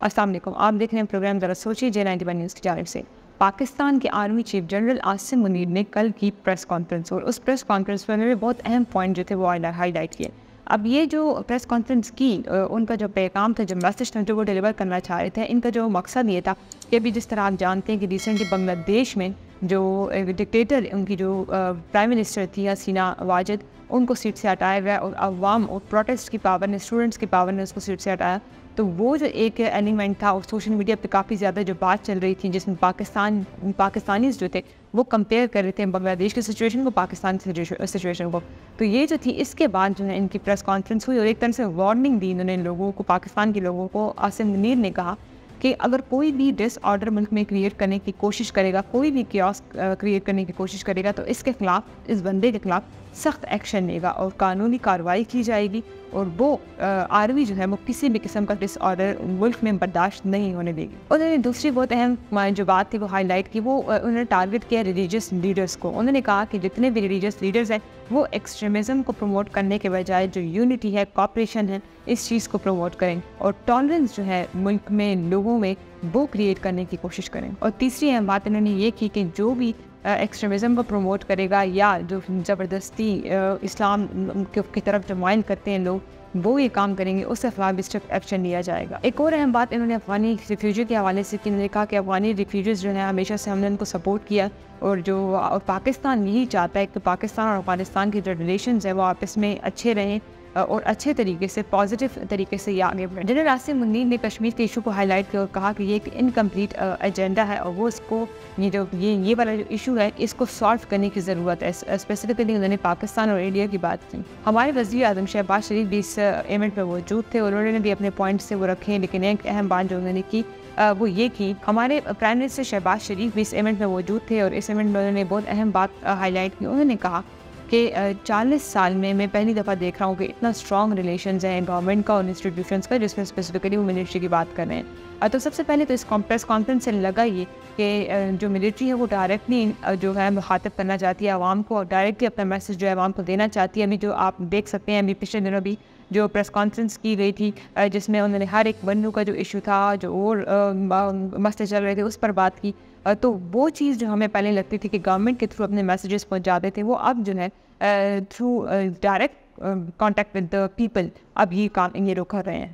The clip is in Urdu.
السلام علیکم، آپ دیکھ رہے ہیں پروگرام ذرا سوچیے J91 نیوز کی جانب سے۔ پاکستان کے army chief general Asim Munir نے کل کی پریس کانفرنس اور اس پریس کانفرنس میں انہوں نے بہت اہم پوائنٹ جو تھے وہ ہائی لائٹ کیے۔ اب یہ جو پریس کانفرنس کی ان کا جو پیغام تھا، جو میسج تھا جو وہ ڈیلیور کرنا چاہ رہے تھے، ان کا جو مقصد یہ تھا کہ ابھی جس طرح آپ جانتے ہیں کہ ریسنٹلی بنگلہ دیش میں جو ڈکٹیٹر ان کی جو پرائم منسٹر تھی حسینہ واجد، ان کو سیٹ سے ہٹایا گیا اور عوام اور پروٹیسٹ کی پاور نے، اسٹوڈنٹس کی پاور نے اس کو سیٹ سے ہٹایا۔ تو وہ جو ایک ایلیمنٹ تھا اور سوشل میڈیا پہ کافی زیادہ جو بات چل رہی تھی، جس میں پاکستانیز جو تھے وہ کمپیئر کر رہے تھے بنگلہ دیش کی سچویشن کو پاکستان کی سچویشن کو، تو یہ جو تھی اس کے بعد جو ہے ان کی پریس کانفرنس ہوئی اور ایک طرح سے وارننگ دی انہوں نے لوگوں کو، پاکستان کے لوگوں کو۔ عاصم منیر نے کہا کہ اگر کوئی بھی ڈس آرڈر ملک میں کریٹ کرنے کی کوشش کرے گا، کوئی بھی کیوس کریٹ کرنے کی کوشش کرے گا، تو اس کے خلاف، اس بندے کے خلاف سخت ایکشن لے گا اور قانونی کارروائی کی جائے گی، اور وہ آرمی جو ہے وہ کسی بھی قسم کا ڈس آرڈر ملک میں برداشت نہیں ہونے دے گی۔ انہوں نے دوسری بہت اہم جو بات تھی وہ ہائی لائٹ کی، وہ انہوں نے ٹارگٹ کیا ریلیجیس لیڈرز کو۔ انہوں نے کہا کہ جتنے بھی ریلیجیس لیڈرز ہیں وہ ایکسٹریمزم کو پروموٹ کرنے کے بجائے جو یونٹی ہے، کوآپریشن ہے، اس چیز کو پروموٹ کریں اور ٹالرنس جو ہے ملک میں لوگوں میں وہ کریٹ کرنے کی کوشش کریں۔ اور تیسری اہم بات انہوں نے یہ کی کہ جو بھی ایکسٹریمزم کو پروموٹ کرے گا یا جو زبردستی اسلام کی طرف جو مائل کرتے ہیں لوگ، وہ یہ کام کریں گے، اس کے خلاف بھی اسٹرکٹ ایکشن لیا جائے گا۔ ایک اور اہم بات انہوں نے افغانی ریفیوجی کے حوالے سے کی، انہوں نے کہا کہ افغانی ریفیوجیز جو ہیں ہمیشہ سے ہم نے ان کو سپورٹ کیا، اور پاکستان یہی چاہتا ہے کہ پاکستان اور افغانستان کے جو ریلیشنز ہیں وہ آپس میں اچھے رہیں اور اچھے طریقے سے، پازیٹیو طریقے سے یہ آگے بڑھیں۔ جنرل عاصم منیر نے کشمیر کے ایشو کو ہائی لائٹ کیا اور کہا کہ یہ ایک انکمپلیٹ ایجنڈا ہے اور وہ اس کو یہ والا جو ایشو ہے اس کو سالو کرنے کی ضرورت ہے۔ اسپیسیفکلی انہوں نے پاکستان اور انڈیا کی بات کی۔ ہمارے وزیر اعظم شہباز شریف بھی اس ایونٹ میں موجود تھے اور انہوں نے بھی اپنے پوائنٹس سے وہ رکھے، لیکن ایک اہم بات جو انہوں نے کی وہ یہ کی، ہمارے پرائم منسٹر شہباز شریف بھی اس ایونٹ میں موجود تھے اور اس ایونٹ میں انہوں نے بہت اہم بات ہائی لائٹ کی۔ انہوں نے کہا کہ 40 سال میں پہلی دفعہ دیکھ رہا ہوں کہ اتنا اسٹرانگ ریلیشنز ہیں گورنمنٹ کا اور انسٹیٹیوشنس کا، جس میں اسپیسیفکلی وہ ملٹری کی بات کر رہے ہیں۔ تو سب سے پہلے تو اس پریس کانفرنس سے لگا یہ کہ جو ملٹری ہے وہ ڈائریکٹلی جو ہے مخاطب کرنا چاہتی ہے عوام کو، اور ڈائریکٹلی اپنا میسج جو ہے عوام کو دینا چاہتی ہے۔ ابھی جو آپ دیکھ سکتے ہیں، ابھی پچھلے دنوں بھی جو پریس کانفرنس کی گئی تھی جس میں انہوں نے ہر ایک بندوں کا جو ایشو تھا، جو اور مسئلے چل رہے تھے، اس پر بات کی، تو وہ چیز جو ہمیں پہلے لگتی تھی کہ گورنمنٹ کے تھرو اپنے میسیجز پہنچاتے تھے، وہ اب جو ہے through direct contact with the people اب یہ کام یہ لوگ کر رہے ہیں۔